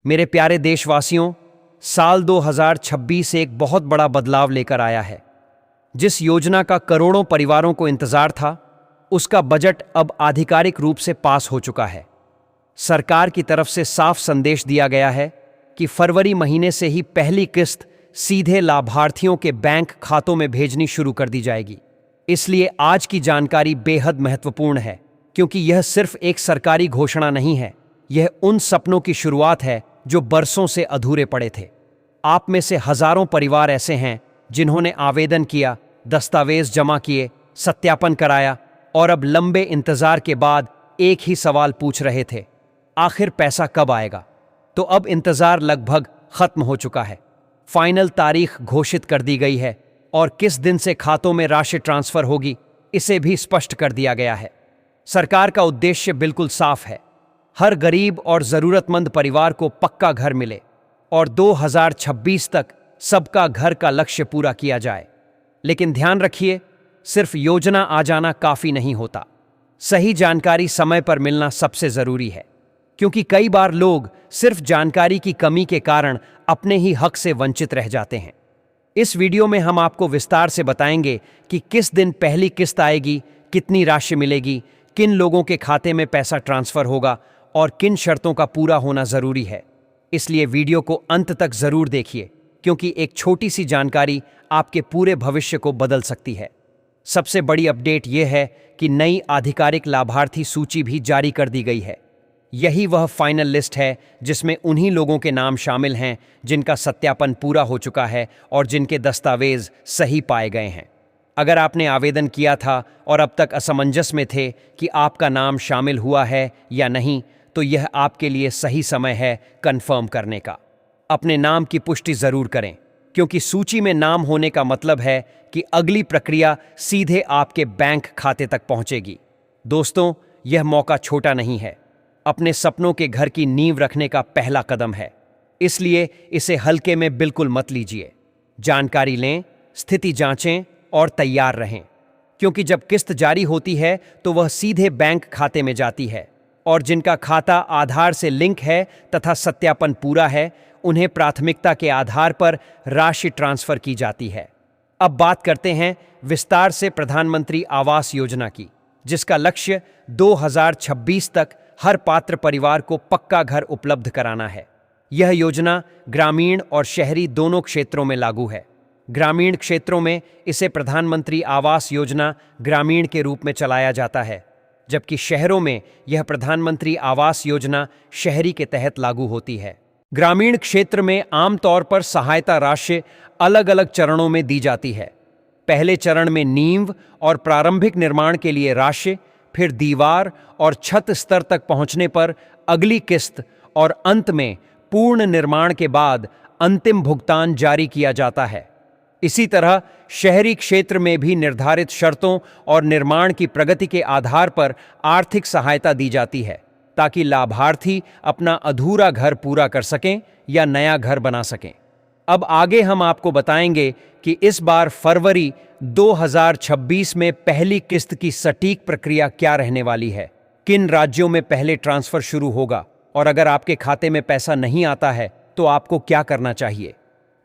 मेरे प्यारे देशवासियों, साल 2026 एक बहुत बड़ा बदलाव लेकर आया है। जिस योजना का करोड़ों परिवारों को इंतजार था, उसका बजट अब आधिकारिक रूप से पास हो चुका है। सरकार की तरफ से साफ संदेश दिया गया है कि फरवरी महीने से ही पहली किस्त सीधे लाभार्थियों के बैंक खातों में भेजनी शुरू कर दी जाएगी। इसलिए आज की जानकारी बेहद महत्वपूर्ण है, क्योंकि यह सिर्फ एक सरकारी घोषणा नहीं है, यह उन सपनों की शुरुआत है जो बरसों से अधूरे पड़े थे। आप में से हजारों परिवार ऐसे हैं जिन्होंने आवेदन किया, दस्तावेज जमा किए, सत्यापन कराया और अब लंबे इंतजार के बाद एक ही सवाल पूछ रहे थे, आखिर पैसा कब आएगा? तो अब इंतजार लगभग खत्म हो चुका है। फाइनल तारीख घोषित कर दी गई है और किस दिन से खातों में राशि ट्रांसफर होगी, इसे भी स्पष्ट कर दिया गया है। सरकार का उद्देश्य बिल्कुल साफ है, हर गरीब और जरूरतमंद परिवार को पक्का घर मिले और 2026 तक सबका घर का लक्ष्य पूरा किया जाए। लेकिन ध्यान रखिए, सिर्फ योजना आ जाना काफी नहीं होता। सही जानकारी समय पर मिलना सबसे जरूरी है, क्योंकि कई बार लोग सिर्फ जानकारी की कमी के कारण अपने ही हक से वंचित रह जाते हैं। इस वीडियो में हम आपको विस्तार से बताएंगे कि किस दिन पहली किस्त आएगी, कितनी राशि मिलेगी, किन लोगों के खाते में पैसा ट्रांसफर होगा और किन शर्तों का पूरा होना जरूरी है। इसलिए वीडियो को अंत तक जरूर देखिए, क्योंकि एक छोटी सी जानकारी आपके पूरे भविष्य को बदल सकती है। सबसे बड़ी अपडेट यह है कि नई आधिकारिक लाभार्थी सूची भी जारी कर दी गई है। यही वह फाइनल लिस्ट है जिसमें उन्हीं लोगों के नाम शामिल हैं जिनका सत्यापन पूरा हो चुका है और जिनके दस्तावेज सही पाए गए हैं। अगर आपने आवेदन किया था और अब तक असमंजस में थे कि आपका नाम शामिल हुआ है या नहीं, तो यह आपके लिए सही समय है कंफर्म करने का। अपने नाम की पुष्टि जरूर करें, क्योंकि सूची में नाम होने का मतलब है कि अगली प्रक्रिया सीधे आपके बैंक खाते तक पहुंचेगी। दोस्तों, यह मौका छोटा नहीं है, अपने सपनों के घर की नींव रखने का पहला कदम है। इसलिए इसे हल्के में बिल्कुल मत लीजिए। जानकारी लें, स्थिति जांचें और तैयार रहें, क्योंकि जब किस्त जारी होती है तो वह सीधे बैंक खाते में जाती है और जिनका खाता आधार से लिंक है तथा सत्यापन पूरा है, उन्हें प्राथमिकता के आधार पर राशि ट्रांसफर की जाती है। अब बात करते हैं विस्तार से प्रधानमंत्री आवास योजना की, जिसका लक्ष्य 2026 तक हर पात्र परिवार को पक्का घर उपलब्ध कराना है। यह योजना ग्रामीण और शहरी दोनों क्षेत्रों में लागू है। ग्रामीण क्षेत्रों में इसे प्रधानमंत्री आवास योजना ग्रामीण के रूप में चलाया जाता है, जबकि शहरों में यह प्रधानमंत्री आवास योजना शहरी के तहत लागू होती है। ग्रामीण क्षेत्र में आमतौर पर सहायता राशि अलग अलग चरणों में दी जाती है। पहले चरण में नींव और प्रारंभिक निर्माण के लिए राशि, फिर दीवार और छत स्तर तक पहुंचने पर अगली किस्त और अंत में पूर्ण निर्माण के बाद अंतिम भुगतान जारी किया जाता है। इसी तरह शहरी क्षेत्र में भी निर्धारित शर्तों और निर्माण की प्रगति के आधार पर आर्थिक सहायता दी जाती है, ताकि लाभार्थी अपना अधूरा घर पूरा कर सकें या नया घर बना सकें। अब आगे हम आपको बताएंगे कि इस बार फरवरी 2026 में पहली किस्त की सटीक प्रक्रिया क्या रहने वाली है, किन राज्यों में पहले ट्रांसफर शुरू होगा और अगर आपके खाते में पैसा नहीं आता है तो आपको क्या करना चाहिए,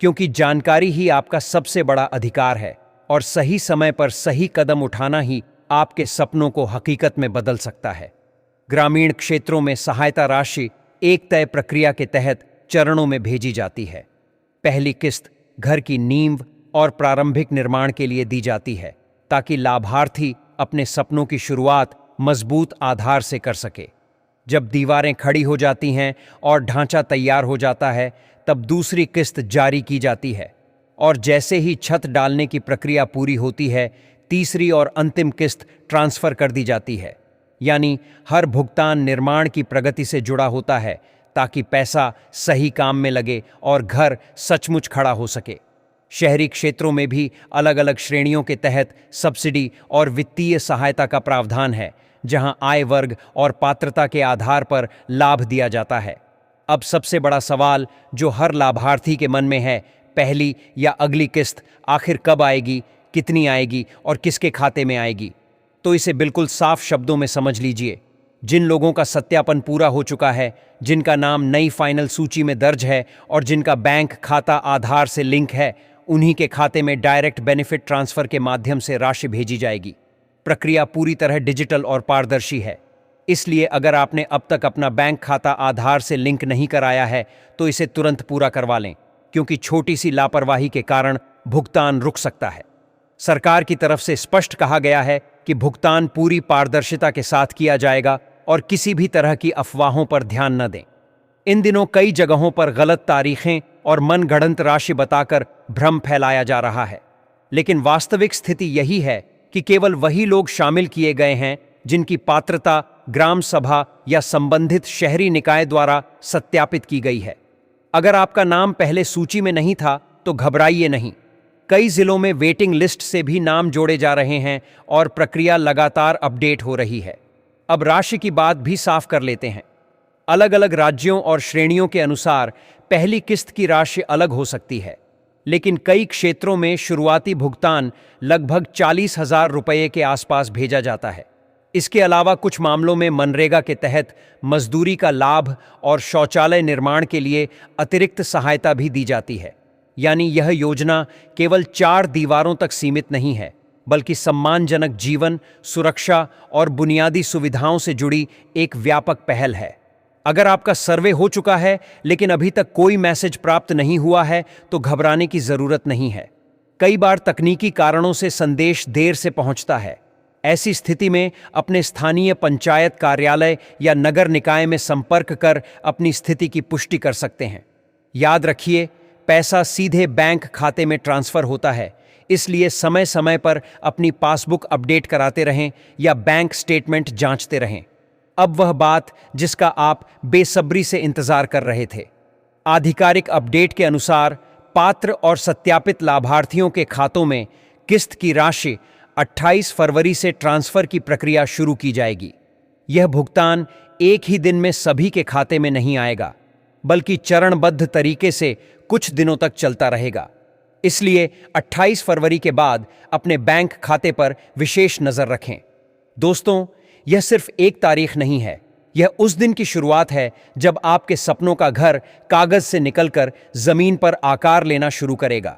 क्योंकि जानकारी ही आपका सबसे बड़ा अधिकार है और सही समय पर सही कदम उठाना ही आपके सपनों को हकीकत में बदल सकता है। ग्रामीण क्षेत्रों में सहायता राशि एक तय प्रक्रिया के तहत चरणों में भेजी जाती है। पहली किस्त घर की नींव और प्रारंभिक निर्माण के लिए दी जाती है, ताकि लाभार्थी अपने सपनों की शुरुआत मजबूत आधार से कर सके। जब दीवारें खड़ी हो जाती हैं और ढांचा तैयार हो जाता है, तब दूसरी किस्त जारी की जाती है और जैसे ही छत डालने की प्रक्रिया पूरी होती है, तीसरी और अंतिम किस्त ट्रांसफर कर दी जाती है। यानी हर भुगतान निर्माण की प्रगति से जुड़ा होता है, ताकि पैसा सही काम में लगे और घर सचमुच खड़ा हो सके। शहरी क्षेत्रों में भी अलग अलग श्रेणियों के तहत सब्सिडी और वित्तीय सहायता का प्रावधान है, जहां आय वर्ग और पात्रता के आधार पर लाभ दिया जाता है। अब सबसे बड़ा सवाल जो हर लाभार्थी के मन में है, पहली या अगली किस्त आखिर कब आएगी, कितनी आएगी और किसके खाते में आएगी? तो इसे बिल्कुल साफ शब्दों में समझ लीजिए। जिन लोगों का सत्यापन पूरा हो चुका है, जिनका नाम नई फाइनल सूची में दर्ज है और जिनका बैंक खाता आधार से लिंक है, उन्हीं के खाते में डायरेक्ट बेनिफिट ट्रांसफर के माध्यम से राशि भेजी जाएगी। प्रक्रिया पूरी तरह डिजिटल और पारदर्शी है। इसलिए अगर आपने अब तक अपना बैंक खाता आधार से लिंक नहीं कराया है तो इसे तुरंत पूरा करवा लें, क्योंकि छोटी सी लापरवाही के कारण भुगतान रुक सकता है। सरकार की तरफ से स्पष्ट कहा गया है कि भुगतान पूरी पारदर्शिता के साथ किया जाएगा और किसी भी तरह की अफवाहों पर ध्यान न दें। इन दिनों कई जगहों पर गलत तारीखें और मनगढ़ंत राशि बताकर भ्रम फैलाया जा रहा है, लेकिन वास्तविक स्थिति यही है कि केवल वही लोग शामिल किए गए हैं जिनकी पात्रता ग्राम सभा या संबंधित शहरी निकाय द्वारा सत्यापित की गई है। अगर आपका नाम पहले सूची में नहीं था तो घबराइए नहीं। कई जिलों में वेटिंग लिस्ट से भी नाम जोड़े जा रहे हैं और प्रक्रिया लगातार अपडेट हो रही है। अब राशि की बात भी साफ कर लेते हैं। अलग अलग राज्यों और श्रेणियों के अनुसार पहली किस्त की राशि अलग हो सकती है, लेकिन कई क्षेत्रों में शुरुआती भुगतान लगभग 40,000 रुपये के आसपास भेजा जाता है। इसके अलावा कुछ मामलों में मनरेगा के तहत मजदूरी का लाभ और शौचालय निर्माण के लिए अतिरिक्त सहायता भी दी जाती है। यानी यह योजना केवल 4 दीवारों तक सीमित नहीं है, बल्कि सम्मानजनक जीवन, सुरक्षा और बुनियादी सुविधाओं से जुड़ी एक व्यापक पहल है। अगर आपका सर्वे हो चुका है लेकिन अभी तक कोई मैसेज प्राप्त नहीं हुआ है तो घबराने की जरूरत नहीं है। कई बार तकनीकी कारणों से संदेश देर से पहुंचता है। ऐसी स्थिति में अपने स्थानीय पंचायत कार्यालय या नगर निकाय में संपर्क कर अपनी स्थिति की पुष्टि कर सकते हैं। याद रखिए, पैसा सीधे बैंक खाते में ट्रांसफर होता है, इसलिए समय समय पर अपनी पासबुक अपडेट कराते रहें या बैंक स्टेटमेंट जांचते रहें। अब वह बात जिसका आप बेसब्री से इंतजार कर रहे थे। आधिकारिक अपडेट के अनुसार पात्र और सत्यापित लाभार्थियों के खातों में किस्त की राशि 28 फरवरी से ट्रांसफर की प्रक्रिया शुरू की जाएगी। यह भुगतान एक ही दिन में सभी के खाते में नहीं आएगा, बल्कि चरणबद्ध तरीके से कुछ दिनों तक चलता रहेगा। इसलिए 28 फरवरी के बाद अपने बैंक खाते पर विशेष नजर रखें। दोस्तों, यह सिर्फ एक तारीख नहीं है, यह उस दिन की शुरुआत है जब आपके सपनों का घर कागज से निकलकर जमीन पर आकार लेना शुरू करेगा।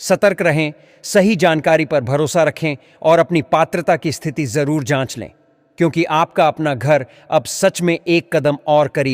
सतर्क रहें, सही जानकारी पर भरोसा रखें और अपनी पात्रता की स्थिति जरूर जांच लें, क्योंकि आपका अपना घर अब सच में एक कदम और करीब